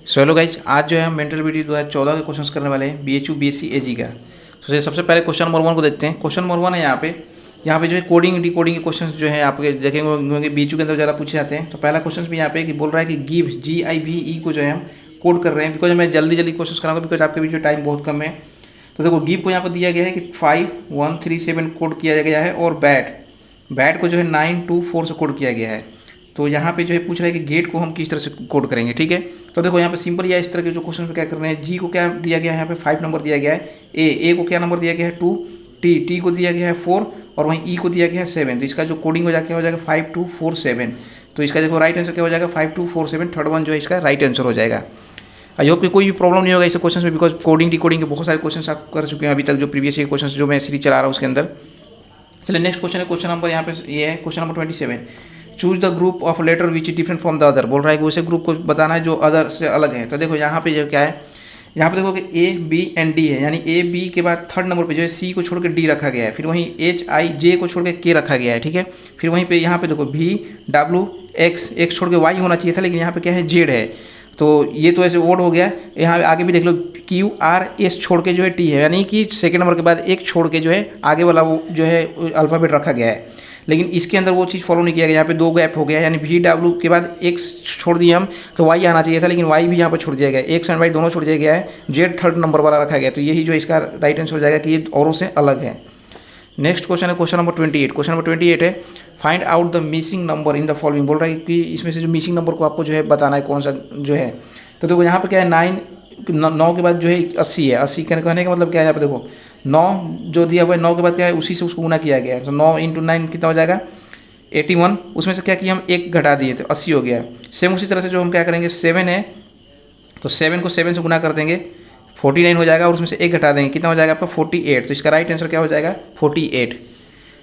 So hello guys, आज जो है हम मेंटल एबिलिटी 2014 के क्वेश्चंस करने वाले हैं BHU BSc AG का। सो सबसे पहले क्वेश्चन नंबर 1 को देखते हैं। क्वेश्चन नंबर 1 है यहाँ पे जो है कोडिंग डिकोडिंग के क्वेश्चंस जो है आपके देखेंगे होंगे BHU के अंदर ज़्यादा पूछे जाते हैं। तो पहला क्वेश्चन भी यहाँ पे कि बोल रहा है कि गिव GIVE को जो है हम कोड कर रहे हैं, बिकॉज मैं जल्दी जल्दी क्वेश्चन कराऊंगा बिकॉज आपके बीच में टाइम बहुत कम है। तो देखो गिव को यहाँ पर दिया गया है कि 5137 कोड किया गया है और बैट को जो है 924 से कोड किया गया है। तो यहाँ पे जो है पूछ रहा है कि गेट को हम किस तरह से कोड करेंगे। ठीक है, तो देखो यहाँ पे सिंपल या इस तरह के जो क्वेश्चन पे क्या कर रहे हैं, जी को क्या दिया गया है यहाँ पे 5 नंबर दिया गया है, ए को क्या नंबर दिया गया है 2, टी को दिया गया है 4 और वहीं ई को दिया गया है 7। तो इसका जो कोडिंग हो जाएगा 5247। तो इसका देखो राइट आंसर क्या हो जाएगा 5247, थर्ड वन जो है इसका राइट आंसर हो जाएगा। आई होप कि कोई भी प्रॉब्लम नहीं होगा इस क्वेश्चन में, बिकॉज कोडिंग डिकोडिंग के बहुत सारे क्वेश्चन आप कर चुके हैं अभी तक, जो प्रीवियस ईयर क्वेश्चन जो मैं सीरीज चला रहा हूँ उसके अंदर। चलिए नेक्स्ट क्वेश्चन है, क्वेश्चन नंबर यहाँ पे ये है question number 27। Choose the group of letter which is different from the other. बोल रहा है कि उसे ग्रुप को बताना है जो अदर से अलग है। तो देखो यहाँ पे जो क्या है, यहाँ पे देखो कि ए बी एंड डी है, यानी ए बी के बाद थर्ड नंबर पे जो है सी को छोड़ के डी रखा गया है, फिर वहीं HI J को छोड़ के के रखा गया है। ठीक है, फिर वहीं पे यहाँ पे देखो VW X छोड़ के Y होना चाहिए था, लेकिन यहाँ पे क्या है Z है। तो ये तो ऐसे ओड हो गया। यहाँ आगे भी देख लो QRS छोड़ के जो है T है, यानी कि सेकेंड नंबर के बाद एक छोड़ के जो है आगे वाला वो जो है अल्फ़ाबेट रखा गया है। लेकिन इसके अंदर वो चीज़ फॉलो नहीं किया गया, यहाँ पे 2 गैप हो गया, यानी VW के बाद X छोड़ दिए हम तो Y आना चाहिए था, लेकिन Y भी यहाँ पर छोड़ दिया गया, X एंड Y दोनों छोड़ दिया गया है, Z थर्ड नंबर वाला रखा गया। तो यही जो इसका राइट आंसर हो जाएगा कि ये औरों से अलग है। नेक्स्ट क्वेश्चन है क्वेश्चन नंबर 28। क्वेश्चन नंबर 28 है find out the missing number in the following. बोल रहा है कि इसमें से जो मिसिंग नंबर को आपको जो है बताना है कौन सा जो है। तो देखो यहाँ पे क्या है 9 के बाद जो है 80 है। 80 कहने का मतलब क्या है, यहाँ पे देखो 9 जो दिया हुआ है 9 के बाद क्या है उसी से उसको गुना किया गया है। तो 9 × 9 कितना हो जाएगा 81। उसमें से क्या किया हम 1 घटा दिए तो 80 हो गया। सेम उसी तरह से जो हम क्या करेंगे 7 है, तो 7 को 7 से गुना कर देंगे 49 हो जाएगा और उसमें से 1 घटा देंगे कितना हो जाएगा आपका 48। तो इसका राइट आंसर क्या हो जाएगा 48।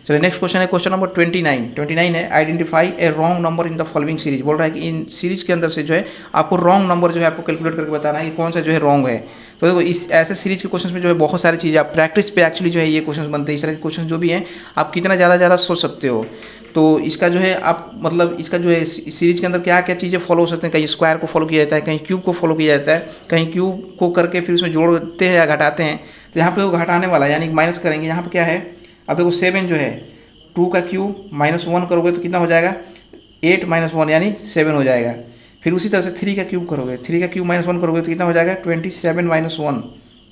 चलिए नेक्स्ट क्वेश्चन है क्वेश्चन नंबर 29 है identify A wrong number in the following series. बोल रहा है कि इन सीरीज के अंदर से जो है आपको रॉन्ग नंबर जो है आपको कैलकुलेट करके बताना है कि कौन सा जो है रॉन्ग है। तो देखो इस ऐसे सीरीज के क्वेश्चन में जो है बहुत सारी चीज़ें आप प्रैक्टिस पे एक्चुअली जो है ये क्वेश्चन बनते हैं। इस तरह के क्वेश्चन जो भी हैं आप कितना ज़्यादा सोच सकते हो। तो इसका जो है आप मतलब इसका जो है सीरीज के अंदर क्या क्या चीज़ें फॉलो हो सकते हैं, कहीं स्क्वायर को फॉलो किया जाता है, कहीं क्यूब को फॉलो किया जाता है, कहीं क्यूब को करके फिर उसमें जोड़ते हैं या घटाते हैं। तो यहाँ पे वो घटाने वाला यानी माइनस करेंगे। यहाँ पे क्या है अब देखो 7 जो है 2 का क्यूब -1 करोगे तो कितना हो जाएगा 8 - 1 यानी 7 हो जाएगा। फिर उसी तरह से 3 का क्यूब करोगे, 3 का क्यूब -1 करोगे तो कितना हो जाएगा 27 - 1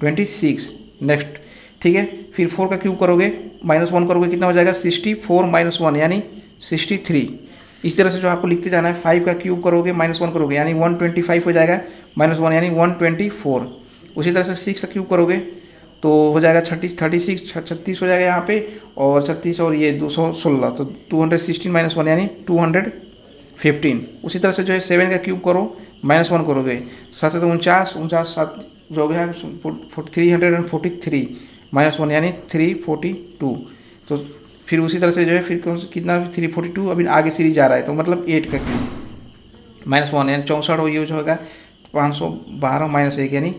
26। नेक्स्ट ठीक है, फिर 4 का क्यूब करोगे -1 करोगे कितना हो जाएगा 64 - 1 यानी 63। इस तरह से जो आपको लिखते जाना है। 5 का क्यूब करोगे -1 करोगे यानी 125 हो जाएगा, -1 यानी 124। उसी तरह से 6 का क्यूब करोगे तो हो जाएगा 36 हो जाएगा यहाँ पे, और 36 और ये 216 तो 216 - 1 यानी 215। उसी तरह से जो है 7 का क्यूब करो -1 करोगे तो 7 से 49 7 जो हो गया 343 -1 यानी 342। तो फिर उसी तरह से जो है फिर कितना 342 अभी आगे सीरीज जा रहा है, तो मतलब 8 का क्यूब -1 यानी 64 हो यूज होगा 512 -1 यानी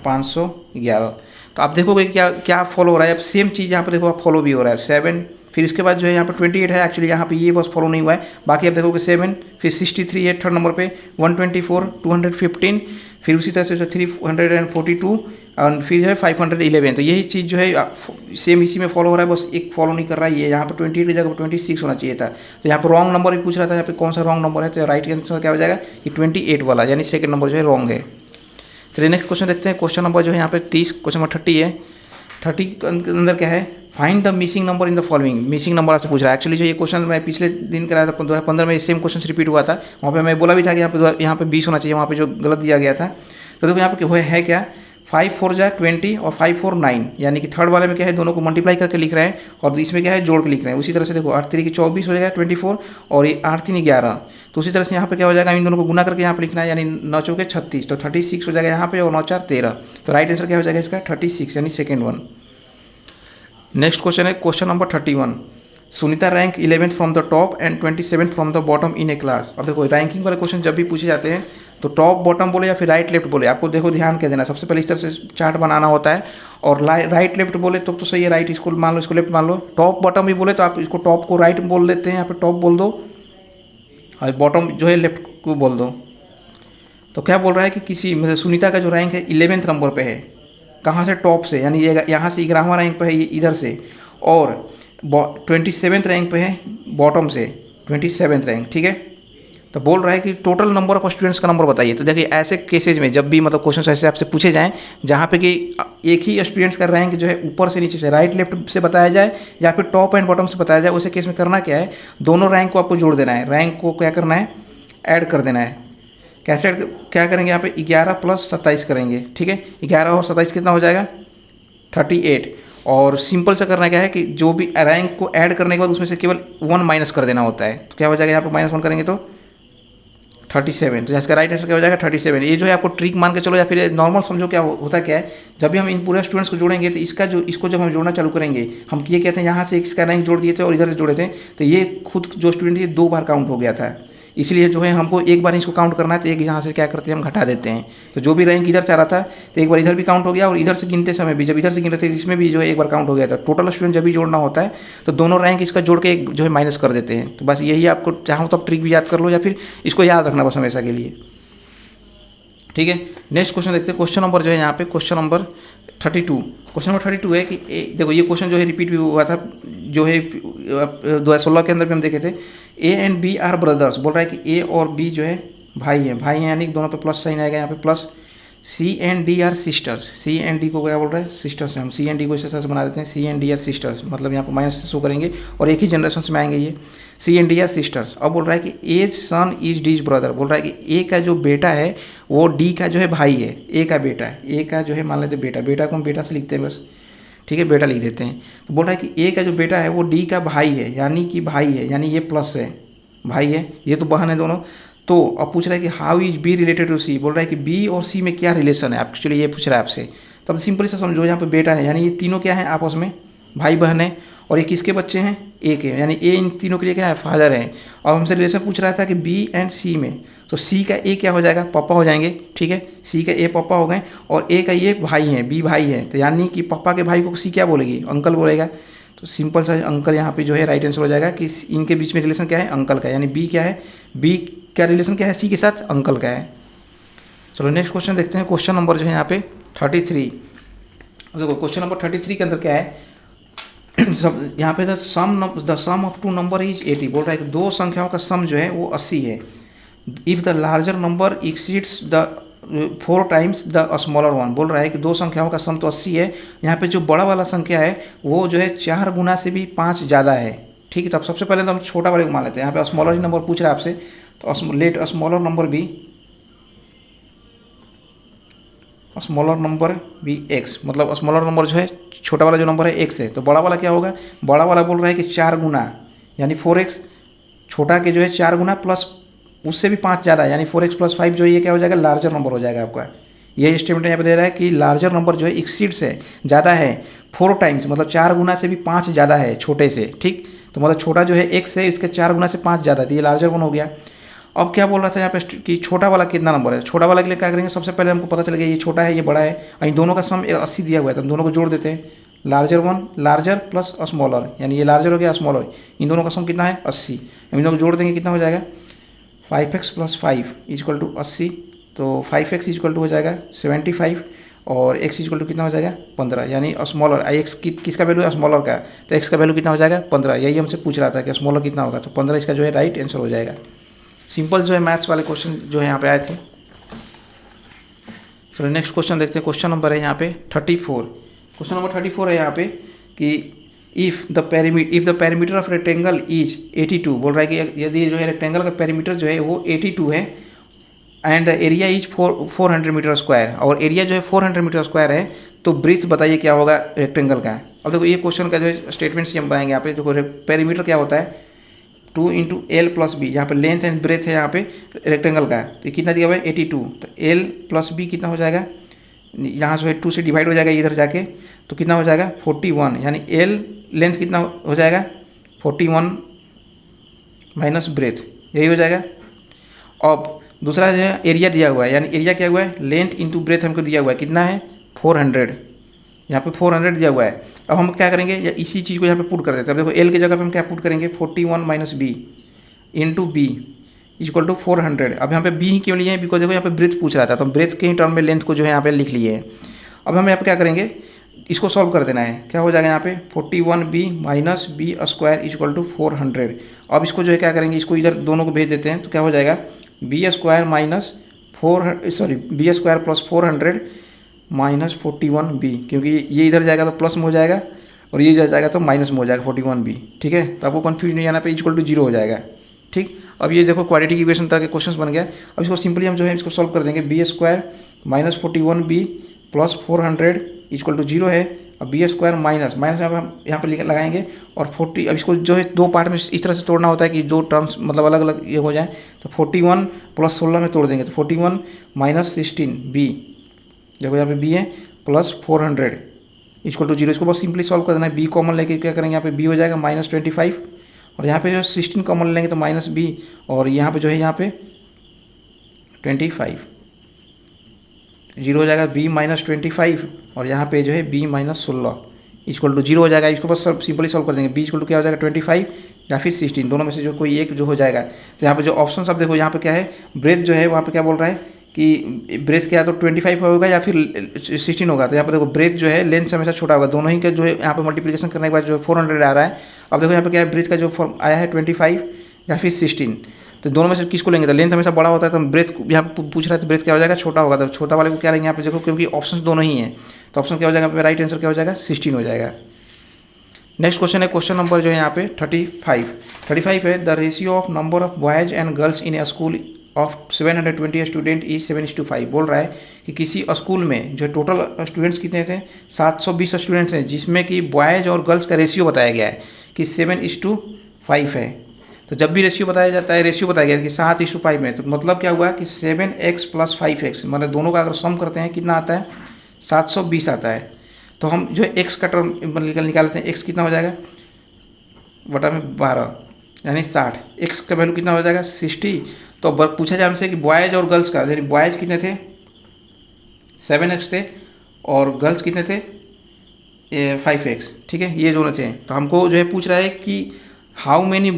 511। तो आप देखोगे क्या क्या फॉलो हो रहा है। अब सेम चीज़ यहाँ पर देखो आप फॉलो भी हो रहा है 7, फिर इसके बाद जो है यहाँ पर 28 है। एक्चुअली यहाँ पे ये बस फॉलो नहीं हुआ है, बाकी आप देखोगे 7 फिर 63 है थर्ड नंबर पे 124 215 फिर उसी तरह से जो 342 और फिर जो है 511। तो यही चीज़ जो है सेम इसी में फॉलो हो रहा है, बस एक फॉलो नहीं कर रहा है। ये यहाँ पर 28 की जगह 26 होना चाहिए था। तो यहाँ पर रॉन्ग नंबर भी पूछ रहा था, यहाँ पे कौन सा रॉन्ग नंबर है, तो राइट आंसर क्या हो जाएगा कि 28 वाला यानी सेकंड नंबर जो है रॉन्ग है। चलिए नेक्स्ट क्वेश्चन देखते हैं। क्वेश्चन नंबर जो है यहाँ पे 30 क्वेश्चन नंबर 30 है। 30 के अंदर क्या है find the missing number in the following. Missing number आपसे पूछ रहा है। एक्चुअली जो ये क्वेश्चन मैं पिछले दिन कराया था 2015 में, सेम क्वेश्चन रिपीट हुआ था। वहाँ पे मैं बोला भी था कि यहाँ पे 20 होना चाहिए, वहाँ पे जो गलत दिया गया था। तो देखो यहाँ पे है क्या 5 4 जा 20 और 5 4 9 यानी कि थर्ड वाले में क्या है दोनों को मल्टीप्लाई करके लिख रहे हैं और इसमें क्या है जोड़ के लिख रहे हैं। उसी तरह से देखो 8 3 की 24 हो जाएगा 24 और ये 8 3 11। तो उसी तरह से यहाँ पे क्या हो जाएगा इन दोनों को गुना करके यहाँ पे लिखना है, यानी 9 चौके 36 तो 36 हो जाएगा यहाँ पे और 9 4 13। तो राइट आंसर क्या हो जाएगा इसका 36 यानी सेकेंड वन। नेक्स्ट क्वेश्चन है question number 31। Sunita rank 11th from the top and 27th from the bottom in A class. अब देखो रैंकिंग वाले क्वेश्चन जब भी पूछे जाते हैं तो टॉप बॉटम बोले या फिर राइट लेफ्ट बोले, आपको देखो ध्यान क्या देना। सबसे पहले इस तरह से चार्ट बनाना होता है, और राइट लेफ्ट बोले तो सही है, राइट इसको मान लो इसको लेफ्ट मान लो। टॉप बॉटम भी बोले तो आप इसको टॉप को राइट बोल देते हैं, यहाँ पे टॉप बोल दो, और बॉटम जो है लेफ्ट को बोल दो। तो क्या बोल रहा है कि किसी मतलब सुनीता का जो रैंक है 11th नंबर पे है, कहाँ से, टॉप से, यानी ये यहाँ से 11वां रैंक पे है ये इधर से, और 27th रैंक पे है बॉटम से, 27th रैंक, ठीक है। तो बोल रहा है कि टोटल नंबर ऑफ स्टूडेंट्स का नंबर बताइए। तो देखिए ऐसे केसेज में जब भी मतलब क्वेश्चन ऐसे आपसे पूछे जाएं जहाँ पे कि एक ही स्टूडेंट्स का रैंक जो है ऊपर से नीचे से, राइट लेफ्ट से बताया जाए या फिर टॉप एंड बॉटम से बताया जाए, उसे केस में करना क्या है, दोनों रैंक को आपको जोड़ देना है, रैंक को क्या करना है, ऐड कर देना है। कैसे क्या करेंगे, यहाँ पे 11 + 27 करेंगे, ठीक है। 11 और 27 कितना हो जाएगा, 38। और सिंपल सा करना क्या है कि जो भी रैंक को ऐड करने के बाद उसमें से केवल 1 माइनस कर देना होता है। तो क्या हो जाएगा, यहाँ पे -1 करेंगे तो 37। तो इसका राइट आंसर क्या हो जाएगा, 37। ये जो है आपको ट्रिक मान के चलो या फिर नॉर्मल समझो। क्या होता क्या है, जब भी हम इन पूरे स्टूडेंट्स को जोड़ेंगे तो इसको जब हम जोड़ना चालू करेंगे, हम ये कहते हैं यहाँ से इसका रैंक जोड़ दिए थे और इधर से जोड़े थे, तो ये खुद जो स्टूडेंट ये 2 बार काउंट हो गया था। इसलिए जो है हमको एक बार इसको काउंट करना है, तो एक यहाँ से क्या करते हैं, हम घटा देते हैं। तो जो भी रैंक इधर से आ रहा था तो एक बार इधर भी काउंट हो गया, और इधर से गिनते समय भी जब इधर से गिन रहे थे इसमें भी जो है एक बार काउंट हो गया था। टोटल स्टूडेंट जब भी जोड़ना होता है तो दोनों रैंक इसका जोड़ के जो है माइनस कर देते हैं। तो बस यही आपको चाहो तो आप ट्रिक भी याद कर लो या फिर इसको याद रखना बस हमेशा के लिए, ठीक है। नेक्स्ट क्वेश्चन देखते हैं। क्वेश्चन नंबर जो है यहाँ पे क्वेश्चन नंबर 32। क्वेश्चन नंबर 32 है कि देखो ये क्वेश्चन जो है रिपीट भी हुआ था, जो है 2016 के अंदर भी हम देखे थे। A and B are brothers, बोल रहा है कि ए और बी जो है भाई हैं यानी दोनों पे प्लस साइन आएगा यहाँ पे plus. C and D are sisters, C and D को क्या बोल रहा है, सिस्टर्स है। हम सी एंड डी को इस तरह से बना देते हैं, सी एंड डी आर सिस्टर्स, मतलब यहाँ पर माइनस से शो करेंगे और एक ही जनरेशन में आएंगे ये, C and D are sisters. अब बोल रहा है कि A's son is D's brother, बोल रहा है कि ए का जो बेटा है वो डी का जो है भाई है, ए का बेटा है, ए का जो है मान लेते बेटा, बेटा को हम बेटा से लिखते हैं बस, ठीक है, बेटा लिख देते हैं। तो बोल रहा है कि ए का जो बेटा है वो डी का भाई है, यानी कि भाई है, यानी ये प्लस है, भाई है, ये तो बहन है दोनों। तो अब पूछ रहा है कि how is B related to C, बोल रहा है कि बी और सी में क्या रिलेशन है, एक्चुअली ये पूछ रहा है आपसे। तो अब सिंपली से समझो, यहाँ पे बेटा है यानी ये तीनों क्या है आपस में भाई बहन है, और ये किसके बच्चे हैं, ए के, यानी ए इन तीनों के लिए क्या है, फादर है। और हमसे रिलेशन पूछ रहा था कि बी एंड सी में, तो सी का ए क्या हो जाएगा, पापा हो जाएंगे, ठीक है, सी का ए पापा हो गए, और ए का ये भाई है, बी भाई है, तो यानी कि पापा के भाई को सी क्या बोलेगी, अंकल बोलेगा। तो सिंपल सा अंकल यहाँ पे जो है राइट आंसर हो जाएगा कि इनके बीच में रिलेशन क्या है, अंकल का, यानी बी क्या है, बी का रिलेशन क्या है, सी के साथ, अंकल का है। चलो नेक्स्ट क्वेश्चन देखते हैं। क्वेश्चन नंबर जो है यहाँ पे 33। देखो क्वेश्चन नंबर 33 के अंदर क्या है, सब यहाँ पे the sum of 2 number is 80, बोल रहा है कि 2 संख्याओं का सम जो है वो 80 है। If the larger number exceeds the 4 times the smaller one, बोल रहा है कि 2 संख्याओं का सम तो 80 है, यहाँ पे जो बड़ा वाला संख्या है वो जो है 4 गुना से भी 5 ज़्यादा है, ठीक है। तो अब सबसे पहले तो हम छोटा वाले को मान लेते हैं, यहाँ पे स्मॉलर नंबर पूछ रहा है आपसे, तो लेट स्मॉलर नंबर भी x, मतलब स्मॉलर नंबर जो है छोटा वाला जो नंबर है x है, तो बड़ा वाला क्या होगा, बड़ा वाला बोल रहा है कि 4 गुना यानी 4x, छोटा के जो है 4 गुना प्लस उससे भी 5 ज़्यादा यानी 4x + 5 जो है ये क्या हो जाएगा, लार्जर नंबर हो जाएगा आपका। ये स्टेटमेंट यहाँ पे दे रहा है कि लार्जर नंबर जो है एक्सीड्स है, ज़्यादा है 4 टाइम्स, मतलब 4 गुना से भी 5 ज़्यादा है छोटे से, ठीक। तो मतलब छोटा जो है x है, इसके 4 गुना से 5 ज़्यादा है, तो ये लार्जर वन हो गया। अब क्या बोल रहा था यहाँ पे कि छोटा वाला कितना नंबर है, छोटा वाला के लिए क्या करेंगे, सबसे पहले हमको पता चल गया ये छोटा है ये बड़ा है, और इन दोनों का सम 80 दिया हुआ है, तो हम दोनों को जोड़ देते हैं, लार्जर प्लस स्मॉलर, यानी ये लार्जर हो गया स्मॉलर, इन दोनों का सम कितना है 80, हम इन दोनों को जोड़ देंगे, कितना हो जाएगा 5x + 5 = 80, तो 5x = हो जाएगा 75 और x = कितना हो जाएगा 15, यानी स्मॉलर x किसका वैल्यू है, स्मॉलर का, तो x का वैल्यू कितना हो जाएगा 15, यही हमसे पूछ रहा था कि स्मॉलर कितना होगा, तो 15 इसका जो है राइट आंसर हो जाएगा। सिंपल जो है मैथ्स वाले क्वेश्चन जो है यहाँ पे आए थे। चलो नेक्स्ट क्वेश्चन देखते हैं। क्वेश्चन नंबर है यहाँ पे 34। क्वेश्चन नंबर 34 है यहाँ पे कि if the parameter of rectangle is 82, बोल रहा है कि यदि जो है रेक्टेंगल का पैरामीटर जो है वो 82 है, and the area is 400 metre square, और एरिया जो है 400 मीटर स्क्वायर है, तो ब्रीथ बताइए क्या होगा रेक्टेंगल का। अब देखो ये क्वेश्चन का जो है स्टेटमेंट से हम बनाएंगे यहाँ पे। देखो पैरामीटर क्या होता है, 2 × L + B, यहाँ पे लेंथ एंड ब्रेथ है यहाँ पे रेक्टेंगल का, तो कितना दिया हुआ है 82, तो L + B कितना हो जाएगा, यहाँ जो है 2 से डिवाइड हो जाएगा इधर जाके, तो कितना हो जाएगा 41, यानी L लेंथ कितना हो जाएगा 41 माइनस ब्रेथ, यही हो जाएगा। अब दूसरा जो है एरिया दिया हुआ है, यानी एरिया क्या हुआ है, लेंथ इंटू ब्रेथ हमको दिया हुआ है, कितना है 400, यहाँ पे 400 दिया हुआ है। अब हम क्या करेंगे, या इसी चीज़ को यहाँ पे पुट कर देते हैं। अब देखो एल की जगह पे हम क्या पुट करेंगे 41 - B into B, equal to 400। अब यहाँ पे बी ही क्यों लिए हैं, बिकॉज देखो यहाँ पे ब्रेथ पूछ रहा था, तो ब्रेथ के ही टर्म में लेंथ को जो है यहाँ पे लिख लिए हैं। अब हम यहाँ पे क्या करेंगे, इसको सॉल्व कर देना है। क्या हो जाएगा यहाँ पे 41b minus B square equal to 400। अब इसको जो है क्या करेंगे, इसको इधर दोनों को भेज देते हैं, तो क्या हो जाएगा B square minus B square plus 400 minus 41b, क्योंकि ये इधर जाएगा तो प्लस में हो जाएगा और ये इधर जाएगा तो माइनस में हो जाएगा 41b। ठीक है, तो आपको कन्फ्यूज नहीं आना पे इक्वल टू 0 हो जाएगा। ठीक, अब ये देखो क्वाड्रेटिक इक्वेशन तरह के क्वेश्चन बन गया। अब इसको सिंपली हम जो है इसको सॉल्व कर देंगे। B square minus 41b plus 400 equal to 0 है। अब बी स्क्वायर माइनस यहाँ पे लगाएंगे और 40। अब इसको जो है दो पार्ट में इस तरह से तोड़ना होता है कि दो टर्म्स मतलब अलग अलग ये हो जाए, तो 41 प्लस 16 में तोड़ देंगे, तो 41 माइनस 16 बी, देखो यहाँ पे बी है, प्लस 400 इक्वल टू 0। इसको बस सिंपली सॉल्व कर देना है। बी कॉमन लेके क्या करेंगे, यहाँ पे बी हो जाएगा माइनस 25 और यहाँ पे जो 16 कॉमन लेंगे तो माइनस बी, और यहाँ पे जो है यहाँ पे 25 0 हो जाएगा, बी माइनस 25 और यहाँ पे जो है बी माइनस 16 इक्वल टू 0 हो जाएगा। इसको बस सिंपली सॉल्व कर देंगे। बी इक्वल टू क्या हो जाएगा 25 या फिर 16, दोनों में से जो कोई एक जो हो जाएगा। तो यहाँ पे जो ऑप्शन सब देखो, यहाँ पे क्या है, ब्रेथ जो है वहाँ पे क्या बोल रहा है कि ब्रेथ क्या है तो 25 होगा या फिर 16 होगा। तो यहाँ पे देखो ब्रेथ जो है लेंथ से हमेशा छोटा होगा, दोनों ही का जो है यहाँ पे मल्टीप्लिकेशन करने के बाद जो 400 आ रहा है। अब देखो यहाँ पे क्या है, ब्रेथ का जो फॉर्म आया है 25 या फिर 16, तो दोनों में से किसको लेंगे, तो लेंथ हमेशा बड़ा होता है, तो ब्रेथ यहाँ पूछ रहा है तो ब्रेथ क्या हो जाएगा छोटा होगा, तो छोटा वाले को क्या लेंगे यहाँ पे देखो, क्योंकि ऑप्शन दोनों ही हैं, तो ऑप्शन क्या हो जाएगा, राइट आंसर क्या हो जाएगा 16 हो जाएगा। नेक्स्ट क्वेश्चन है, क्वेश्चन नंबर जो है यहाँ पे 35 है। The ratio of number of boys and girls in A school of 720 student is 7:5। बोल रहा है कि किसी स्कूल में जो टोटल स्टूडेंट्स कितने थे, 720 स्टूडेंट्स हैं, जिसमें कि बॉयज और गर्ल्स का रेशियो बताया गया है कि 7:5 है। तो जब भी रेशियो बताया जाता है, रेशियो बताया गया है कि 7:5 में, तो मतलब क्या हुआ कि 7x + 5x, मतलब दोनों का अगर सम करते हैं कितना आता है 720 आता है। तो हम जो x का टर्म निकालते हैं, x कितना हो जाएगा बटा में 12 यानी 60, x का वैल्यू कितना हो जाएगा 60। तो पूछा जाए हमसे कि बॉयज और गर्ल्स का, यानी बॉयज कितने थे 7x थे और गर्ल्स कितने थे 5x। ठीक है, ये दोनों थे। तो हमको जो है पूछ रहा है कि how many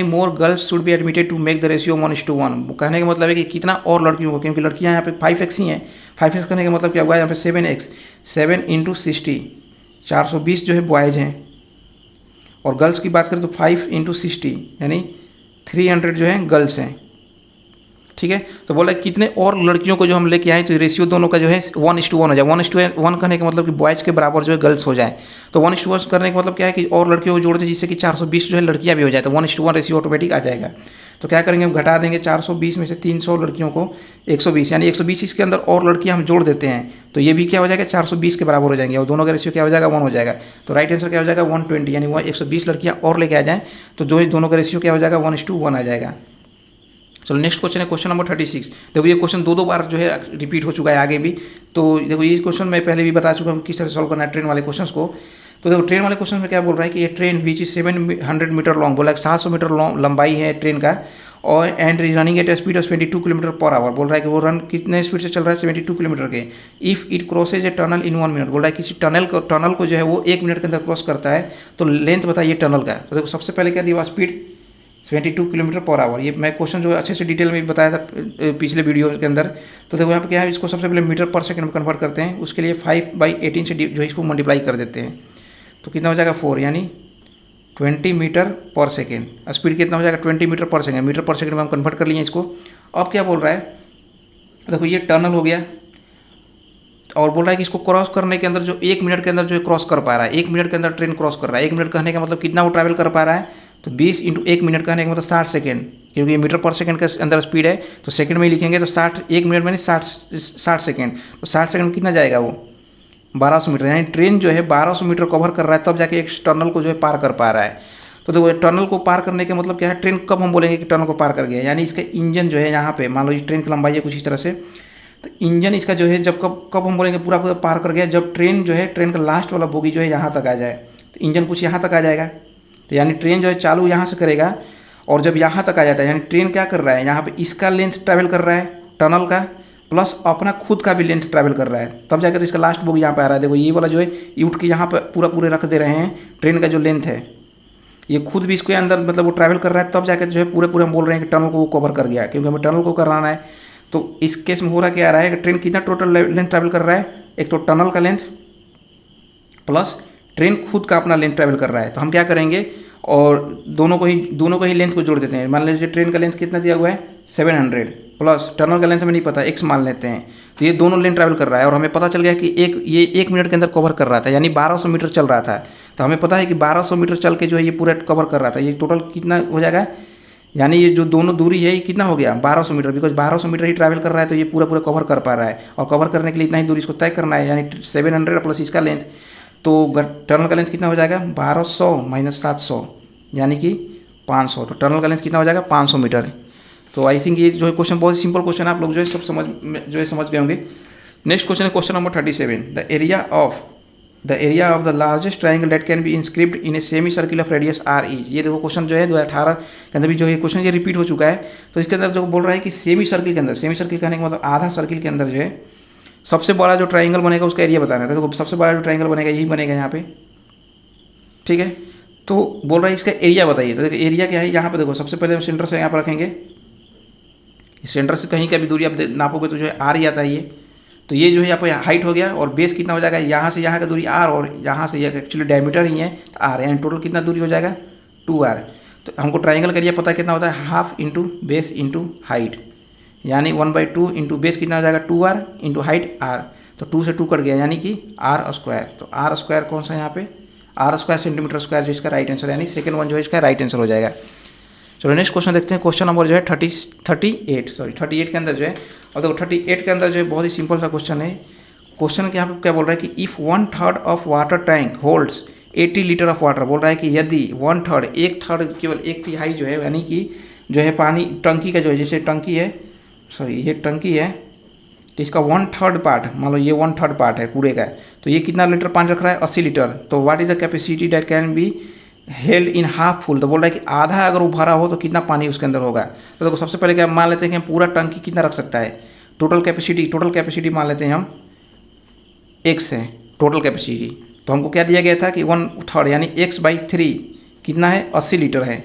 more girls should be admitted to make the ratio 1:1। कहने का मतलब है कि कितना और लड़कियों को, क्योंकि लड़कियां यहाँ पे 5x ही हैं। 5x करने का मतलब क्या हुआ, यहाँ पे 7x, 7 × 60 420 जो है बॉयज़ हैं, और गर्ल्स की बात करें तो 5 × 60 यानी 300 जो है गर्ल्स हैं। ठीक है, तो बोला कितने और लड़कियों को जो हम लेके आए, तो रेशियो दोनों का जो है 1:1 हो जाए। 1:1 करने का मतलब कि बॉयज़ के बराबर जो है गर्ल्स हो जाए। तो 1:1 करने का मतलब क्या है कि और लड़कियों को जोड़ दें, जिससे कि 420 जो है लड़कियां भी हो जाए, तो 1:1 रेशियो ऑटोमेटिक आ जाएगा। तो क्या करेंगे, हम घटा देंगे 420 में से 300 लड़कियों को 120, यानी 120 इसके अंदर और लड़कियां हम जोड़ देते हैं, तो ये भी क्या हो जाएगा 420 के बराबर हो जाएंगे, और दोनों का रेशियो क्या हो जाएगा 1 हो जाएगा। तो राइट आंसर क्या हो जाएगा 120, यानी 120 लड़कियां और लेके आ जाएँ, तो जो दोनों का रेशियो क्या हो जाएगा 1:1 आ जाएगा। चलो नेक्स्ट क्वेश्चन है, क्वेश्चन नंबर 36। देखो ये क्वेश्चन दो बार जो है रिपीट हो चुका है आगे भी। तो देखो ये क्वेश्चन मैं पहले भी बता चुका हूँ किस तरह सॉल्व करना है ट्रेन वाले क्वेश्चन को। तो देखो ट्रेन वाले क्वेश्चन में क्या बोल रहा है कि ये train which is 700 metre long, बोला 700 मीटर लंबाई है ट्रेन का, और and running at speed of 22 km/h। बोल रहा है कि वो रन कितने स्पीड से चल रहा है 72 किलोमीटर के। If it crosses a tunnel in 1 minute, बोल रहा है किसी टनल को जो है वो 1 मिनट के अंदर क्रॉस करता है, तो लेंथ बताइए टनल का। तो देखो सबसे पहले क्या दिया स्पीड 72 km/h। ये मैं क्वेश्चन जो अच्छे से डिटेल में बताया था पिछले वीडियो के अंदर। तो देखो यहाँ पे क्या है, इसको सबसे पहले मीटर पर सेकंड में कन्वर्ट करते हैं, उसके लिए 5/18 से जो है इसको मल्टीप्लाई कर देते हैं, तो कितना हो जाएगा 4, यानी 20 मीटर पर सेकेंड। स्पीड कितना हो जाएगा 20 मीटर पर सेकेंड, मीटर पर सेकेंड में हम कन्वर्ट कर लिए इसको। अब क्या बोल रहा है, देखो ये टनल हो गया, और बोल रहा है कि इसको क्रॉस करने के अंदर जो 1 मिनट के अंदर जो क्रॉस कर पा रहा है, 1 मिनट के अंदर ट्रेन क्रॉस कर रहा है। 1 मिनट कहने का मतलब कितना वो ट्रैवल कर पा रहा है, तो 20 × 1 मिनट कहने का मतलब 60 सेकेंड, क्योंकि ये मीटर पर सेकंड के अंदर स्पीड है, तो सेकंड में ही लिखेंगे, तो 60 1 मिनट में नहीं 60 सेकेंड, तो 60 सेकंड कितना जाएगा वो 1200 मीटर, यानी ट्रेन जो है 1200 मीटर कवर कर रहा है, तब जाके एक टनल को जो है पार कर पा रहा है। तो देखो टनल को पार करने का मतलब क्या है, ट्रेन कब हम बोलेंगे कि टनल को पार कर गया, यानी इसका इंजन जो है यहाँ पे मान लो ये ट्रेन की लंबाई है कुछ इस तरह से, तो इंजन इसका जो है जब कब हम बोलेंगे पूरा पार कर गया, जब ट्रेन जो है ट्रेन का लास्ट वाला बोगी जो है यहाँ तक आ जाए, तो इंजन कुछ यहाँ तक आ जाएगा, तो यानी ट्रेन जो है चालू यहाँ से करेगा, और जब यहाँ तक आ जाता है यानी ट्रेन क्या कर रहा है, यहाँ पे इसका लेंथ ट्रैवल कर रहा है टनल का, प्लस अपना खुद का भी लेंथ ट्रैवल कर रहा है, तब जाकर तो इसका लास्ट बोगी यहाँ पे आ रहा है। देखो ये वाला जो है ये उठ के यहाँ पे पूरे रख दे रहे हैं ट्रेन का जो लेंथ है, ये खुद भी इसके अंदर मतलब वो ट्रैवल कर रहा है, तब जाकर जो है पूरे पूरे हम बोल रहे हैं कि टनल को वो कवर कर गया, क्योंकि हमें टनल को कराना है। तो इस केस में हो रहा क्या आ रहा है कि ट्रेन कितना टोटल लेंथ ट्रैवल कर रहा है, एक तो टनल का लेंथ प्लस ट्रेन खुद का अपना लेंथ ट्रैवल कर रहा है। तो हम क्या करेंगे, और दोनों को ही लेंथ को जोड़ देते हैं। मान लीजिए ट्रेन का लेंथ कितना दिया हुआ है 700 प्लस टनल का लेंथ हमें नहीं पता, x मान लेते हैं। तो ये दोनों लेंथ ट्रैवल कर रहा है और हमें पता चल गया कि ये 1 मिनट के अंदर कवर कर रहा था, यानी 1200 मीटर चल रहा था। तो हमें पता है कि 1200 मीटर चल के जो है ये पूरा कवर कर रहा था। ये टोटल कितना हो जाएगा, यानी ये जो दोनों दूरी है ये कितना हो गया 1200 मीटर, बिकॉज 1200 मीटर ही ट्रैवल कर रहा है, तो ये पूरा पूरा कवर कर पा रहा है। और कवर करने के लिए इतना ही दूरी इसको तय करना है, यानी 700 प्लस इसका लेंथ। तो टनल का लेंथ कितना हो जाएगा 1200 माइनस 700 यानी कि 500। तो टनल का लेंथ कितना हो जाएगा 500 मीटर। तो आई थिंक ये जो है क्वेश्चन बहुत ही सिंपल क्वेश्चन है, आप लोग जो है सब समझ गए होंगे। नेक्स्ट क्वेश्चन है question number 37। The area of the largest triangle that can be inscribed in a semi circle of radius R is. ये देखो क्वेश्चन जो है 2018 के अंदर भी जो है क्वेश्चन ये रिपीट हो चुका है। तो इसके अंदर जो बोल रहा है कि सेमी सर्किल के अंदर, सेमी सर्किल कहने का मतलब आधा सर्किल के अंदर जो है सबसे बड़ा जो ट्राइंगल बनेगा उसका एरिया बताना है। देखो सबसे बड़ा जो ट्राइंगल बनेगा यही बनेगा यहाँ पे, ठीक है। तो बोल रहा है इसका एरिया बताइए। तो देखो एरिया क्या है, यहाँ पे देखो सबसे पहले हम सेंटर से यहाँ पर रखेंगे, सेंटर से कहीं का भी दूरी आप नापोगे तो जो है आर ही आता है ये। तो ये जो है यहाँ पे हाइट हो गया, और बेस कितना हो जाएगा, यहाँ से यहाँ का दूरी आर और यहाँ से ये एक्चुअली डायमीटर ही है आर, यानी टोटल कितना दूरी हो जाएगा 2r। तो हमको ट्राइंगल का एरिया पता कितना होता है, half into base into height, यानी 1/2 इंटू बेस कितना हो जाएगा 2r इंटू हाइट r। तो 2 से 2 कट गया यानी कि r स्क्वायर। तो r स्क्वायर कौन सा यहाँ पे, r स्क्वायर सेंटीमीटर स्क्वायर, जो इसका राइट आंसर, यानी सेकंड वन जो है इसका राइट आंसर हो जाएगा। चलो नेक्स्ट क्वेश्चन देखते हैं। क्वेश्चन नंबर जो है 38 के अंदर जो है, और देखो 38 के अंदर जो है बहुत ही सिंपल सा क्वेश्चन है। क्वेश्चन के यहाँ पे क्या बोल रहा है कि if 1/3 of water tank holds 80 litre of water. बोल रहा है कि यदि 1/3 एक थर्ड केवल एक तिहाई जो है, यानी कि जो है पानी टंकी का जो है, जैसे टंकी है, सॉरी ये टंकी है, तो इसका 1/3 पार्ट, मान लो ये 1/3 पार्ट है पूरे का, तो ये कितना लीटर पानी रख रहा है 80 लीटर। तो what is the capacity that can be held in half full. तो बोल रहा है कि आधा अगर वो भरा हो तो कितना पानी उसके अंदर होगा। तो देखो सबसे पहले क्या मान लेते हैं कि पूरा टंकी कितना रख सकता है, टोटल कैपेसिटी मान लेते हैं हम x है टोटल कैपेसिटी। तो हमको क्या दिया गया था कि 1/3 यानी x/3 कितना है 80 लीटर है।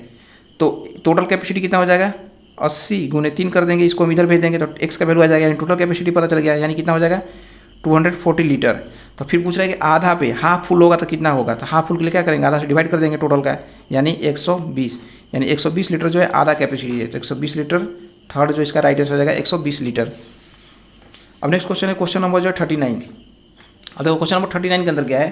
तो टोटल कैपेसिटी कितना हो जाएगा 80 गुने 3 कर देंगे, इसको हम इधर भेज देंगे तो x का वैल्यू आ जाएगा, यानी टोटल कैपेसिटी पता चल गया, यानी कितना हो जाएगा 240 लीटर। तो फिर पूछ रहा है कि आधा पे हाफ फुल होगा तो कितना होगा। तो हाफ फुल के लिए क्या करेंगे, आधा से डिवाइड कर देंगे टोटल का, यानी 120, यानी 120 लीटर जो है आधा कैपेसिटी है। तो 120 लीटर, थर्ड जो इसका राइट आंसर हो जाएगा 120 लीटर। अब नेक्स्ट क्वेश्चन है क्वेश्चन नंबर जो है 39। अब देखो क्वेश्चन नंबर 39 के अंदर क्या है,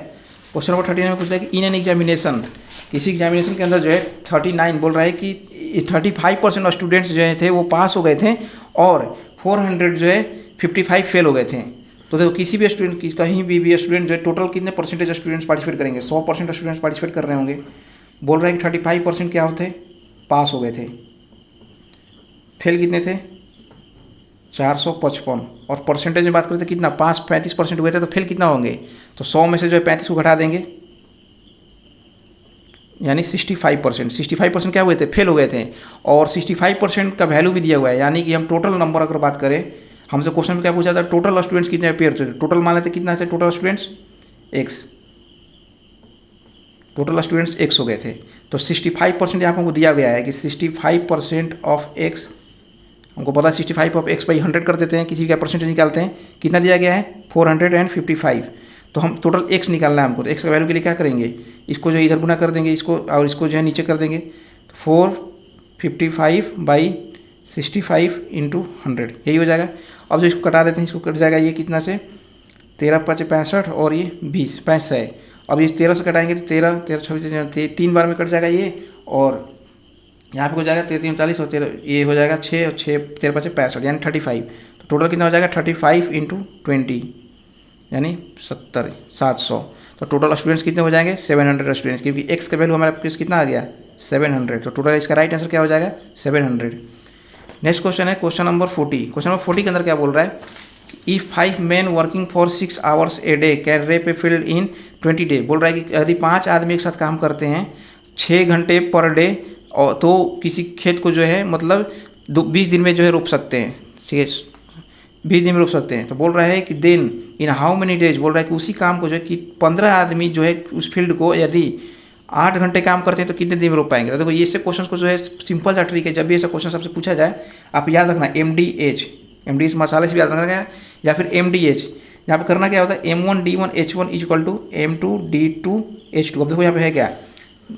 क्वेश्चन नंबर 39 में पूछ रहा है कि इन एन एग्जामिनेशन, किसी एग्जामिनेशन के अंदर जो है 39 बोल रहा है कि 35% ऑफ स्टूडेंट्स जो थे वो पास हो गए थे और 400 जो है 55 फेल हो गए थे। तो देखो किसी भी स्टूडेंट, कहीं भी स्टूडेंट जो है टोटल कितने परसेंटेज स्टूडेंट्स पार्टिसिपेट करेंगे, 100% स्टूडेंट्स पार्टिसिपेट कर रहे होंगे। बोल रहा है कि 35% क्या होते पास हो गए थे, फेल कितने थे 455, और परसेंटेज में बात करें तो कितना पास 35% हुए थे, तो फेल कितना होंगे, तो 100 में से जो है 35 को घटा देंगे, यानी 65%। 65% क्या हुए थे फेल हो गए थे, और 65% का वैल्यू भी दिया हुआ है, यानी कि हम टोटल नंबर अगर बात करें, हमसे क्वेश्चन में क्या पूछा था टोटल स्टूडेंट्स कितने अपेयर थे, टोटल मान लेते कितना थे total students x, total students x हो गए थे। तो 65% यहाँ हमको दिया गया है कि 65% ऑफ x, हमको पता है 65 ऑफ x/100 कर देते हैं, किसी का परसेंटेज निकालते हैं, कितना दिया गया है 455। तो हम टोटल x निकालना है हमको, तो x का वैल्यू के लिए क्या करेंगे, इसको जो इधर गुना कर देंगे इसको, और इसको जो है नीचे कर देंगे, 455/65 × 100 यही हो जाएगा। अब जो इसको कटा देते हैं, इसको कट जाएगा ये कितना से 13×5 65 और ये 20 65। अब ये 13 से कटाएंगे तो 13 3 बार में कट जाएगा ये, और यहाँ पे हो जाएगा 13 39 और 13 ये हो जाएगा 6 और 6 13×5 65 यानी 35। तो टोटल कितना हो जाएगा 35 × 20 यानी 700। तो टोटल स्टूडेंट्स कितने हो जाएंगे 700 स्टूडेंट्स, क्योंकि x का वैल्यू हमारे पास कितना आ गया 700। तो टोटल इसका राइट आंसर क्या हो जाएगा 700। नेक्स्ट क्वेश्चन है क्वेश्चन नंबर 40। क्वेश्चन नंबर 40 के अंदर क्या बोल रहा है, if 5 men working for 6 hours a day can rape a field in 20 days। बोल रहा है कि यदि 5 आदमी एक साथ काम करते हैं 6 घंटे पर डे, और तो किसी खेत को जो है मतलब 20 दिन में जो है रोप सकते हैं, ठीक है 20 दिन में रोप सकते हैं। तो बोल रहा है कि then in how many days, बोल रहा है कि उसी काम को जो है कि 15 आदमी जो है उस फील्ड को यदि 8 घंटे काम करते हैं तो कितने दिन में रोक पाएंगे। तो देखो ये से क्वेश्चन को जो है सिंपल सा ट्रिक है, जब भी ऐसा क्वेश्चन आपसे पूछा जाए आप याद रखना MDH मसाले से भी याद रखना है, या फिर MDH। यहाँ पे करना क्या होता है M1D1H1 इक्वल टू M2D2H2। अब देखो यहाँ पे है क्या,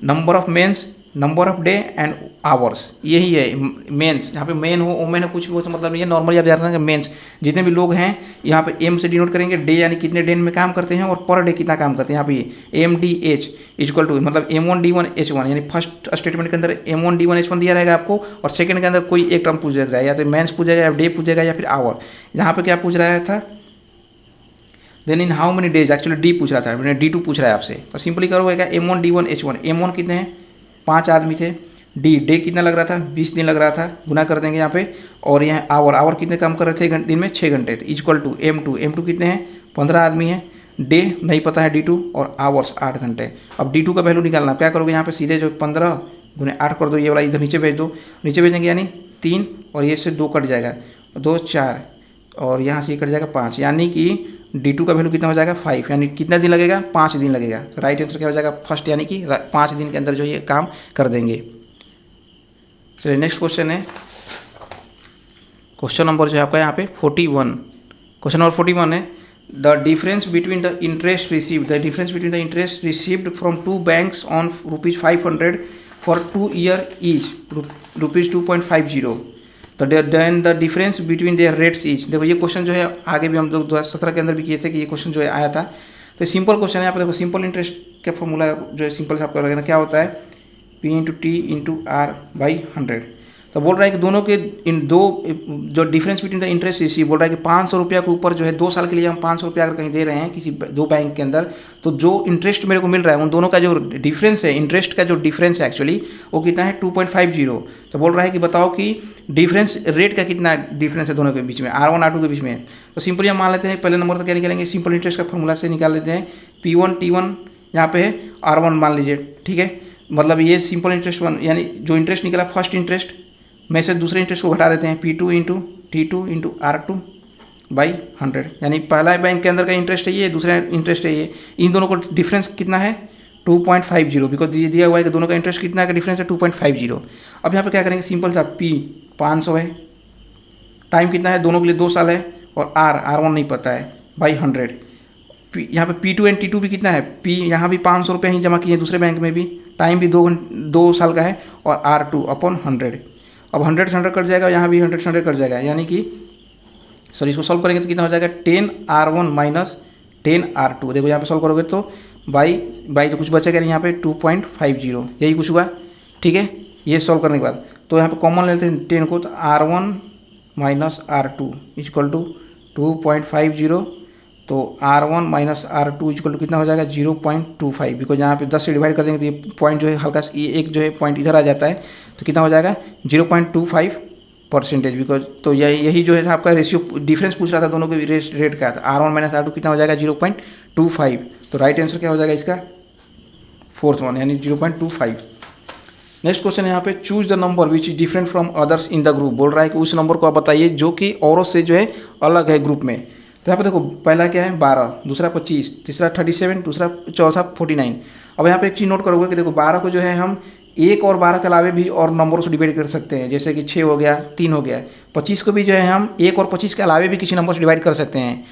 number of mens, number of day and hours, यही है मेंस। यहाँ पे मेन हो वोमेन हो कुछ भी हो मतलब नहीं है, नॉर्मली आप जानते हैं मेंस जितने भी लोग हैं यहाँ पे M से डिनोट करेंगे, डे यानी कितने डे में काम करते हैं और पर डे कितना काम करते हैं। यहाँ पे MDH इक्वल टू मतलब M1D1H1, यानी फर्स्ट स्टेटमेंट के अंदर M1D1H1 दिया रहेगा आपको, और सेकंड के अंदर कोई एक टर्म पूछ जाएगा, या तो मेंस पूछेगा या डे पूछेगा या फिर आवर। यहाँ पे क्या पूछ रहा था, then in how many days, actually D पूछ रहा था, मैंने D2 पूछ रहा है आपसे। और सिंपली करोगे क्या M1D1H1, M1 कितने हैं 5 आदमी थे, डे कितना लग रहा था 20 दिन लग रहा था, गुना कर देंगे यहाँ पे, और यहाँ आवर कितने काम कर रहे थे दिन में 6 घंटे थे, इक्वल टू M2 कितने हैं 15 आदमी हैं, डे नहीं पता है D2, और आवर्स 8 घंटे। अब D2 का वैल्यू निकालना, क्या करोगे यहाँ पे सीधे जो 15 गुने 8 कर दो, ये वाला इधर नीचे भेज दो, नीचे भेजेंगे यानी 3 और ये से 2 कट जाएगा, 2 4 और यहाँ से ये कट जाएगा 5, यानी कि D2 का वैल्यू कितना हो जाएगा 5, यानी कितना दिन लगेगा 5 दिन लगेगा। तो राइट आंसर क्या हो जाएगा फर्स्ट, यानी कि 5 दिन के अंदर जो ये काम कर देंगे। चलिए नेक्स्ट क्वेश्चन है, क्वेश्चन नंबर जो है आपका यहाँ पे 41, क्वेश्चन नंबर 41 है the difference between the interest received from 2 banks on ₹500 for 2 year each ₹2.50, तो then the difference between their rates each. देखो ये क्वेश्चन जो है आगे भी हम लोग 2017 के अंदर भी किए थे कि ये क्वेश्चन जो है आया था। तो सिंपल क्वेश्चन है, यहाँ पर देखो सिंपल इंटरेस्ट का फॉर्मूला जो है सिंपल से आपका रहेगा, क्या होता है P/T/R/100। तो बोल रहा है कि दोनों के इन दो जो difference between the interest receive, बोल रहा है कि 500 रुपया के ऊपर जो है 2 साल के लिए हम 500 रुपया अगर कहीं दे रहे हैं किसी 2 बैंक के अंदर, तो जो इंटरेस्ट मेरे को मिल रहा है उन दोनों का जो डिफरेंस है, इंटरेस्ट का जो डिफरेंस है एक्चुअली वो कितना है 2.50। तो बोल रहा है कि बताओ कि डिफरेंस रेट का कितना डिफरेंस है दोनों के बीच में, R1 R2 के बीच में। तो सिंपली हम मान लेते हैं पहले नंबर तो क्या निकालेंगे, सिंपल इंटरेस्ट का फॉर्मूला से निकाल लेते हैं, P1T1 यहाँ पे है, R1 मान लीजिए, ठीक है। मतलब ये सिंपल इंटरेस्ट 1, यानी जो इंटरेस्ट निकला फर्स्ट इंटरेस्ट में से दूसरे इंटरेस्ट को घटा देते हैं, P2/T2/R2/100, यानी पहला बैंक के अंदर का इंटरेस्ट है ये, दूसरा इंटरेस्ट है ये, इन दोनों को डिफरेंस कितना है 2.50, बिकॉज ये दिया हुआ है कि दोनों का इंटरेस्ट कितना का डिफरेंस है 2.50। अब यहाँ पे क्या करेंगे सिंपल सा, P 500 है, टाइम कितना है दोनों के लिए 2 साल है, और R1 नहीं पता है बाई 100। यहाँ पे P2 एंड T2 भी कितना है, P यहाँ भी 500 रुपये ही जमा किए दूसरे बैंक में भी, टाइम भी 2 साल का है, और R2/100। अब 100 से 100 कट जाएगा, यहाँ भी 100 से 100 कट जाएगा, यानी कि सर इसको सॉल्व करेंगे तो कितना हो जाएगा 10R1 माइनस 10R2। देखो यहाँ पे सॉल्व करोगे तो बाई तो कुछ बचेगा नहीं, यहाँ पे 2.50 यही कुछ हुआ, ठीक है। ये सॉल्व करने के बाद तो यहाँ पे कॉमन लेते हैं 10 को, तो R1 minus R2 equal to 2.50, तो R1 minus R2 equal to कितना हो जाएगा 0.25, बिकॉज यहाँ पे 10 से डिवाइड कर देंगे तो ये पॉइंट जो है हल्का सा ये एक जो है पॉइंट इधर आ जाता है, तो कितना हो जाएगा 0.25%, बिकॉज तो यही जो है आपका रेशियो डिफरेंस पूछ रहा था दोनों के रेट का, तो R1 माइनस R2 कितना हो जाएगा 0.25। तो राइट आंसर क्या हो जाएगा इसका 4th वन, यानी 0.25। नेक्स्ट क्वेश्चन यहाँ पे choose the number which is different from others in the group. बोल रहा है कि उस नंबर को आप बताइए जो कि औरों से जो है अलग है ग्रुप में। तो यहाँ पे देखो पहला क्या है 12, दूसरा 25, तीसरा 37, चौथा 49। अब यहाँ पे एक चीज़ नोट करोगे कि देखो 12 को जो है हम 1 और 12 के अलावे भी और नंबरों से डिवाइड कर सकते हैं, जैसे कि 6 हो गया, 3 हो गया। 25 को भी जो है हम 1 और 25 के अलावे भी किसी नंबर से डिवाइड कर सकते हैं,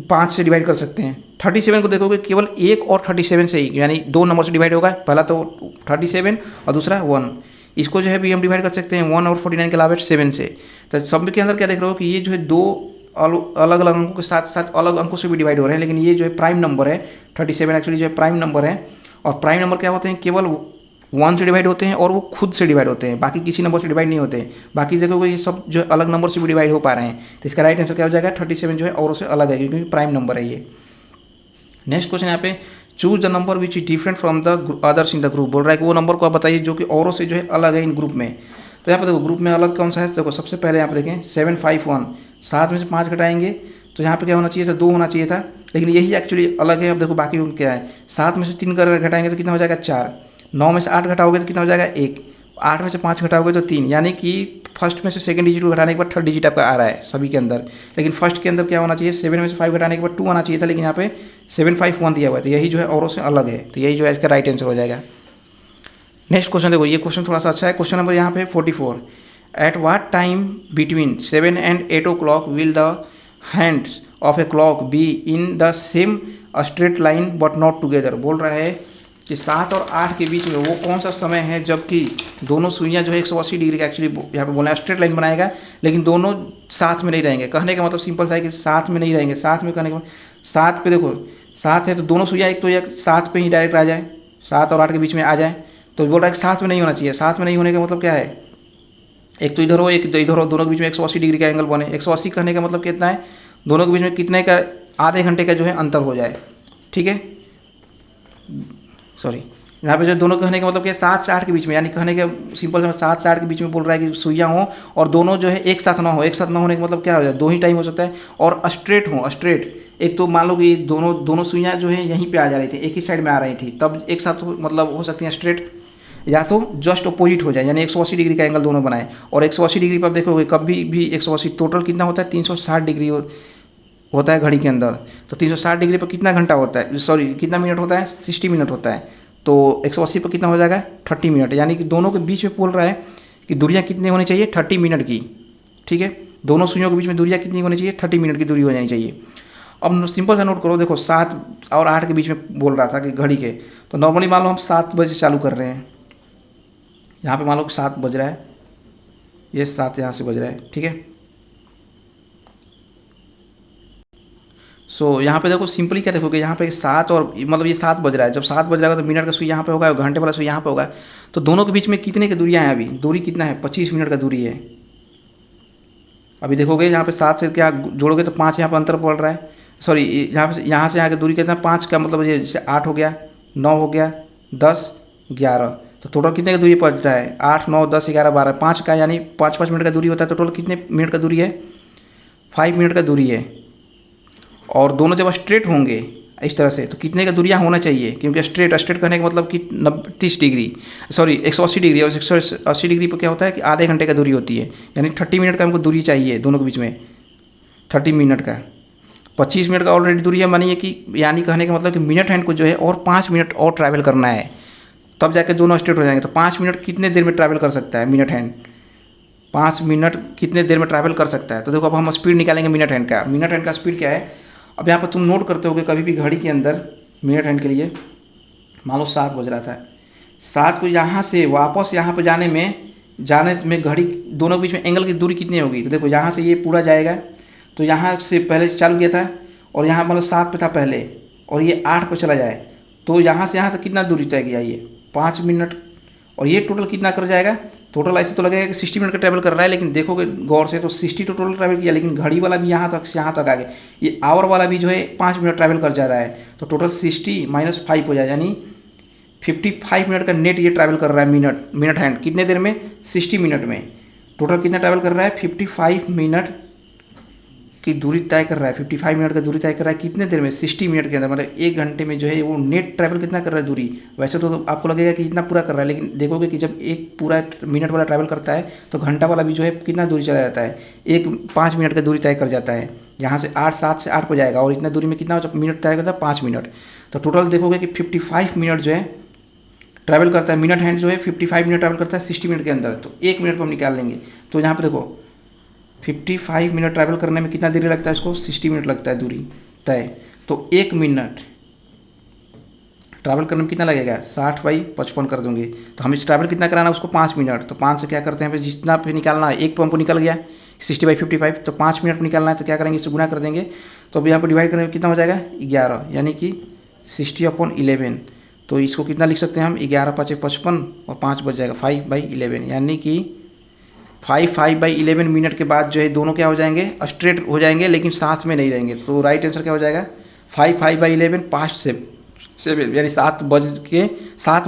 5 से डिवाइड कर सकते हैं। 37 को देखोगे केवल 1 और 37 से ही, यानी 2 नंबर से डिवाइड होगा, पहला तो 37 और दूसरा 1। इसको जो है भी हम डिवाइड कर सकते हैं 1 और 49 के अलावे 7 से। तो सब के अंदर क्या देख रहे हो कि ये जो है 2 अलग अलग अंकों के साथ साथ अलग अंकों से भी डिवाइड हो रहे हैं, लेकिन ये जो है प्राइम नंबर है 37 एक्चुअली जो है प्राइम नंबर है। और प्राइम नंबर क्या होते हैं, केवल 1 से डिवाइड होते हैं और वो खुद से डिवाइड होते हैं, बाकी किसी नंबर से डिवाइड नहीं होते। बाकी जगह को ये सब जो है अलग नंबर से भी डिवाइड हो पा रहे हैं। तो इसका राइट आंसर क्या हो जाएगा 37 जो है और से अलग है, क्योंकि प्राइम नंबर है ये। नेक्स्ट क्वेश्चन यहाँ पे choose the number which is different from the others in the group. बोल रहा है कि वो नंबर को आप बताइए जो कि औरों से जो है अलग है इन ग्रुप में। तो यहाँ पर देखो ग्रुप में अलग कौन सा है, देखो सबसे पहले यहाँ पे देखें 751, 7 में से 5 घटाएंगे तो यहाँ पे क्या होना चाहिए था 2 होना चाहिए था, लेकिन यही एक्चुअली अलग है। अब देखो बाकी क्या है, 7 में से 3 घटाएंगे तो कितना हो जाएगा 4, 9 में से 8 घटाओगे तो कितना हो जाएगा 1, 8 में से 5 घटाओगे तो 3, यानी कि फर्स्ट में से सेकंड डिजिट को घटाने के बाद थर्ड डिजिट आपका आ रहा है सभी के अंदर। लेकिन फर्स्ट के अंदर क्या होना चाहिए 7 में से 5 घटाने के बाद 2 आना चाहिए था, लेकिन यहाँ पे 751 दिया हुआ है, तो यही जो है औरों से अलग है। तो यही जो है इसका राइट आंसर हो जाएगा। नेक्स्ट क्वेश्चन देखो, ये क्वेश्चन थोड़ा सा अच्छा है। क्वेश्चन नंबर यहाँ पे 44, at what time between 7 and 8 o'clock will the hands of a clock be in the same straight line but not together. बोल रहा है कि 7 और 8 के बीच में वो कौन सा समय है जबकि दोनों सुइयाँ जो है 180 डिग्री का, एक्चुअली यहाँ पे बोला है स्ट्रेट लाइन बनाएगा, लेकिन दोनों साथ में नहीं रहेंगे। कहने का मतलब सिंपल सा है कि साथ में नहीं रहेंगे। साथ में कहने का साथ पे देखो, साथ है तो दोनों सुइयाँ एक तो एक साथ पे ही डायरेक्ट आ जाए, 7 और 8 के बीच में आ जाए। तो बोल रहा है कि साथ में नहीं होना चाहिए। साथ में नहीं होने का मतलब क्या है, एक तो इधर हो एक तो इधर हो, दोनों के बीच में 180 डिग्री का एंगल बने। 180 कहने का मतलब कितना है, दोनों के बीच में कितने का, आधे घंटे का जो है अंतर हो जाए। ठीक है, सॉरी, यहाँ पे जो दोनों कहने का मतलब क्या है, 7 से 8 के बीच में, यानी कहने का सिंपल से 7 से 8 के बीच में बोल रहा है कि सुइयाँ हों और दोनों जो है एक साथ ना हो। एक साथ ना होने का मतलब क्या हो जाए, दो ही टाइम हो सकता है, और स्ट्रेट हो। स्ट्रेट एक तो मान लो कि दोनों सुइयाँ जो है यहीं पे आ जा रही थी, एक ही साइड में आ रही थी, तब एक साथ मतलब हो सकती हैं स्ट्रेट, या तो जस्ट अपोजिट हो जाए, यानी 180 डिग्री का एंगल दोनों बनाए। और 180 डिग्री पर देखोगे कभी भी 180 टोटल कितना होता है, 360 डिग्री होता है घड़ी के अंदर। तो 360 डिग्री पर कितना घंटा होता है, सॉरी कितना मिनट होता है, 60 मिनट होता है। तो 180 पर कितना हो जाएगा, 30 मिनट। यानी कि दोनों के बीच में बोल रहा है कि दूरियाँ कितनी होनी चाहिए, 30 मिनट की। ठीक है, दोनों सुइयों के बीच में दूरियाँ कितनी होनी चाहिए, 30 मिनट की दूरी हो जानी चाहिए। अब सिंपल सा नोट करो, देखो 7 और 8 के बीच में बोल रहा था कि घड़ी के, तो नॉर्मली मान लो हम 7 बजे चालू कर रहे हैं, यहाँ पे मान लो 7 बज रहा है, ये 7 यहाँ से बज रहा है। ठीक है, सो यहाँ पे देखो सिंपली क्या देखोगे, यहाँ पे 7 और मतलब ये 7 बज रहा है, जब 7 बज रहा है तो मिनट का सुई यहाँ पे होगा और घंटे वाला सुई यहाँ पे होगा। तो दोनों के बीच में कितने की दूरियाँ हैं, अभी दूरी कितना है, 25 मिनट का दूरी है। अभी देखोगे यहाँ पे 7 से क्या जोड़ोगे तो 5 यहाँ पर अंतर पड़ रहा है, सॉरी यहाँ से यहाँ की दूरी कितना, 5 का मतलब ये जैसे 8 हो गया, 9 हो गया, 10, 11, तो टोटल कितने की दूरी पड़ रहा है, 8, 9, 10, 11, 12, 5 का, यानी 5-5 मिनट का दूरी होता है। तो टोटल कितने मिनट का दूरी है, 5 मिनट का दूरी है। और दोनों जब स्ट्रेट होंगे इस तरह से तो कितने का दूरियाँ होना चाहिए, क्योंकि स्ट्रेट कहने का मतलब कि 30 डिग्री, सॉरी 180 डिग्री, और 180 डिग्री पर क्या होता है कि आधे घंटे का दूरी होती है, यानी 30 मिनट का हमको दूरी चाहिए दोनों के बीच में, 30 मिनट का। 25 मिनट का ऑलरेडी दूरी है, मानिए कि यानी कहने का मतलब कि मिनट हैंड को जो है और 5 मिनट और ट्रैवल करना है, तब जाके दोनों स्ट्रेट हो जाएंगे। तो 5 मिनट कितने देर में ट्रैवल कर सकता है मिनट हैंड, 5 मिनट कितने देर में ट्रैवल कर सकता है। तो देखो अब हम स्पीड निकालेंगे मिनट हैंड का। मिनट हैंड का स्पीड क्या है, अब यहाँ पर तुम नोट करते होगे कभी भी घड़ी के अंदर मिनट हैंड के लिए, मान लो 7 बज रहा था, 7 को यहाँ से वापस यहाँ पर जाने में घड़ी दोनों के बीच में एंगल की दूरी कितनी होगी। तो देखो यहाँ से ये पूरा जाएगा, तो यहाँ से पहले चालू किया था और यहाँ मतलब 7 पे था पहले, और ये 8 पर चला जाए, तो यहाँ से यहाँ तक कितना दूरी तय किया, ये 5 मिनट। और ये टोटल कितना कर जाएगा, टोटल ऐसे तो लगेगा कि 60 मिनट का ट्रैवल कर रहा है, लेकिन देखोगे गौर से तो 60 तो टोटल ट्रैवल किया, लेकिन घड़ी वाला भी यहाँ तक आ गया, ये आवर वाला भी जो है 5 मिनट ट्रैवल कर जा रहा है। तो टोटल 60 - 5 हो जाए, यानी 55 मिनट का नेट ये ट्रैवल कर रहा है मिनट हैंड, कितने देर में, 60 मिनट में। टोटल कितना ट्रैवल कर रहा है, 55 मिनट की दूरी तय कर रहा है, 55 मिनट का दूरी तय कर रहा है कितने देर में, 60 मिनट के अंदर, मतलब 1 घंटे में जो है वो नेट ट्रैवल कितना कर रहा है दूरी। वैसे तो आपको लगेगा कि इतना पूरा कर रहा है, लेकिन देखोगे कि जब एक पूरा मिनट वाला ट्रैवल करता है तो घंटा वाला भी जो है कितना दूरी चला जाता है, 5 मिनट का दूरी तय कर जाता है। यहाँ से 7 से 8 को जाएगा और इतना दूरी में कितना मिनट तय करता है, 5 मिनट। तो टोटल देखोगे कि 55 मिनट जो है ट्रैवल करता है, मिनट हैंड जो है 55 मिनट ट्रैवल करता है 60 मिनट के अंदर। तो 1 मिनट को हम निकाल लेंगे, तो यहाँ पर देखो 55 मिनट ट्रैवल करने में कितना देरी लगता है, इसको 60 मिनट लगता है दूरी तय। तो 1 मिनट ट्रैवल करने में कितना लगेगा, 60/55 कर दूंगे। तो हमें ट्रैवल कितना कराना है उसको, 5 मिनट। तो 5 से क्या करते हैं, फिर जितना पे निकालना है, एक पे हमको निकल गया 60/55, तो 5 मिनट में निकालना है, तो क्या करेंगे, इससे गुना कर देंगे। तो अब यहाँ पर डिवाइड करने में कितना हो जाएगा, 11, यानी कि 60/11। तो इसको कितना लिख सकते हैं हम, 11×5 = 55 और 5 बच जाएगा 5/11, यानी कि 5/11 मिनट के बाद जो है दोनों क्या हो जाएंगे, स्ट्रेट हो जाएंगे, लेकिन साथ में नहीं रहेंगे। तो राइट आंसर क्या हो जाएगा, 5/11 5 से 7, यानी 7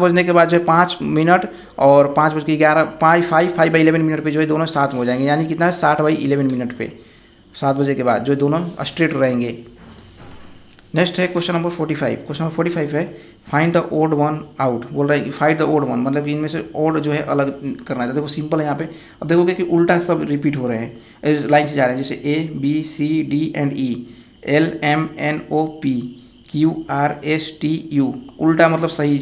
बजने के बाद जो है 5 मिनट और 5:11 5/11 मिनट पे जो है दोनों साथ में हो जाएंगे, यानी कितना है, 60/11 मिनट पे 7 बजे के बाद जो है दोनों स्ट्रेट रहेंगे। नेक्स्ट है क्वेश्चन नंबर 45। क्वेश्चन नंबर 45 है, find the odd one out. बोल रहा है कि फाइंड द ओड वन, मतलब कि इनमें से ओड जो है अलग करना है। तो देखो सिंपल है यहाँ पे, अब देखोगे कि उल्टा सब रिपीट हो रहे हैं, लाइन से जा रहे हैं, जैसे A B C D and E, LMNOP QRSTU, उल्टा मतलब सही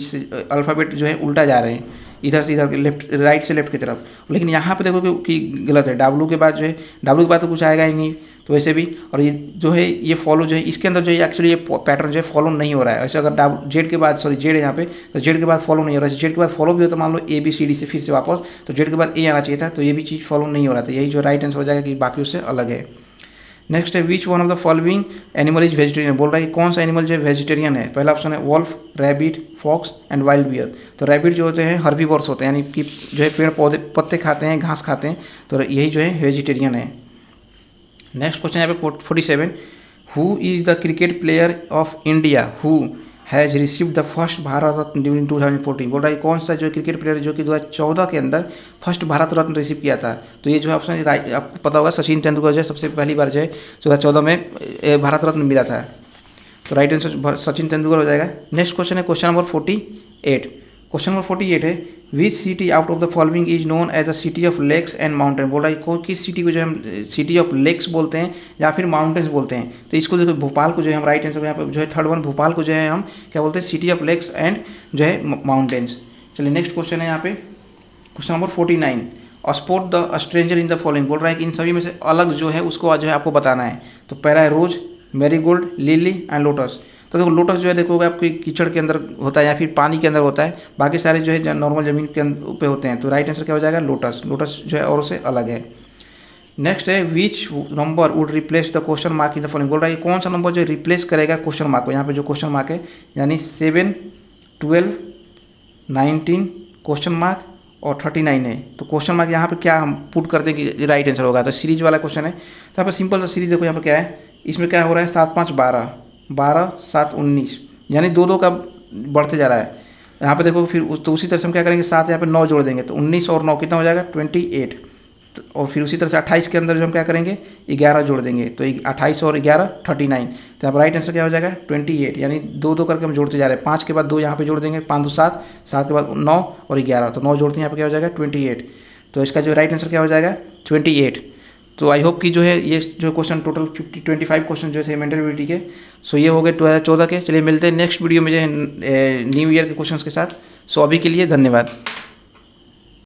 अल्फ़ाबेट जो है उल्टा जा रहे हैं। इधर से इधर लेफ्ट राइट से लेफ्ट की तरफ, लेकिन यहाँ पे देखो कि गलत है, डब्लू के बाद जो है डब्लू के बाद तो कुछ आएगा ही नहीं, तो वैसे भी। और ये जो है ये फॉलो जो है इसके अंदर जो है एक्चुअली ये पैटर्न जो है फॉलो नहीं हो रहा है। ऐसे अगर जेड के बाद जेड है यहाँ पे, तो जेड के बाद फॉलो नहीं हो रहा है। जेड के बाद फॉलो भी हो तो मान लो ए बी सी डी से फिर से वापस, तो जेड के बाद ए आना चाहिए था, तो ये भी चीज़ फॉलो नहीं हो रहा था। यही जो राइट आंसर हो जाएगा कि बाकी उससे अलग है। नेक्स्ट है which one of the following animal is vegetarian, बोल रहा है कि कौन सा एनिमल जो है वेजिटेरियन है। पहला ऑप्शन है wolf, rabbit, fox and wild bear. तो रैबिट जो होते हैं हर्बीवोर्स होते हैं, यानी कि जो है पेड़ पौधे पत्ते खाते हैं, घास खाते हैं, तो यही जो है वेजिटेरियन है। नेक्स्ट क्वेश्चन यहाँ पे 47, who is the cricket player of India who has receive the first Bharat Ratna during 2014, बोल रहा है कौन सा जो क्रिकेट प्लेयर जो कि 2014 के अंदर फर्स्ट भारत रत्न रिसीव किया था। तो ये जो है ऑप्शन आपको पता होगा, सचिन तेंदुलकर जो है सबसे पहली बार जो है 2014 में भारत रत्न मिला था, तो राइट आंसर सचिन तेंदुलकर हो जाएगा। नेक्स्ट क्वेश्चन है क्वेश्चन नंबर 48। क्वेश्चन नंबर 48 है which city out of the following is known as the city of lakes and mountain, बोल रहा है कौन किस सिटी को जो हम सिटी ऑफ लेक्स बोलते हैं या फिर माउंटेन्स बोलते हैं। तो इसको देखो भोपाल को जो है हम राइट आंसर यहाँ पे जो है थर्ड वन भोपाल को जो है हम क्या बोलते हैं सिटी ऑफ लेक्स एंड जो है माउंटेन्स। चलिए नेक्स्ट क्वेश्चन है यहाँ पे question number 49, spot the stranger in the following, बोल रहा है कि इन सभी में से अलग जो है उसको जो है आपको बताना है। तो पहला है रोज, मैरीगोल्ड, लिली एंड लोटस। तो देखो लोटस जो है देखोगे आपकी कीचड़ के अंदर होता है या फिर पानी के अंदर होता है, बाकी सारे जो है नॉर्मल ज़मीन के पे होते हैं। तो राइट आंसर क्या हो जाएगा लोटस, लोटस जो है और से अलग है। नेक्स्ट है which number would replace the question mark in the following, बोल रहा है कौन सा नंबर जो रिप्लेस करेगा क्वेश्चन मार्क को। यहाँ पे जो क्वेश्चन मार्क है यानी 7, 12, 19 क्वेश्चन मार्क और 39 है। तो क्वेश्चन मार्क यहाँ पे क्या हम पुट करते हैं कि राइट आंसर होगा। तो सीरीज वाला क्वेश्चन है, तो यहाँ पे सिंपल सा सीरीज देखो यहाँ पे क्या है, इसमें क्या हो रहा है 7, 5, 12, 12, 7, 19, यानी 2 का बढ़ते जा रहा है। यहाँ पे देखो फिर तो उसी तरह से हम क्या करेंगे 7 यहाँ पे 9 जोड़ देंगे, तो 19 और 9 कितना हो जाएगा 28। और फिर उसी तरह से 28 के अंदर जो हम क्या करेंगे 11 जोड़ देंगे, तो 28 और 11 39। तो यहाँ पर राइट आंसर क्या हो जाएगा 28, यानी 2 करके हम जोड़ते जा रहे हैं। 5 के बाद 2 यहाँ पे जोड़ देंगे, 5 2 7, 7 के बाद 9 और 11, तो 9 जोड़ते हैं यहाँ पे क्या हो जाएगा 28। तो इसका जो राइट आंसर क्या हो जाएगा 28। तो आई होप कि जो है ये जो क्वेश्चन टोटल 25 क्वेश्चन जो थे मेंटल एबिलिटी के, सो ये हो गए 2014 के। चलिए मिलते हैं नेक्स्ट वीडियो में जो है न्यू ईयर के क्वेश्चंस के साथ। सो अभी के लिए धन्यवाद।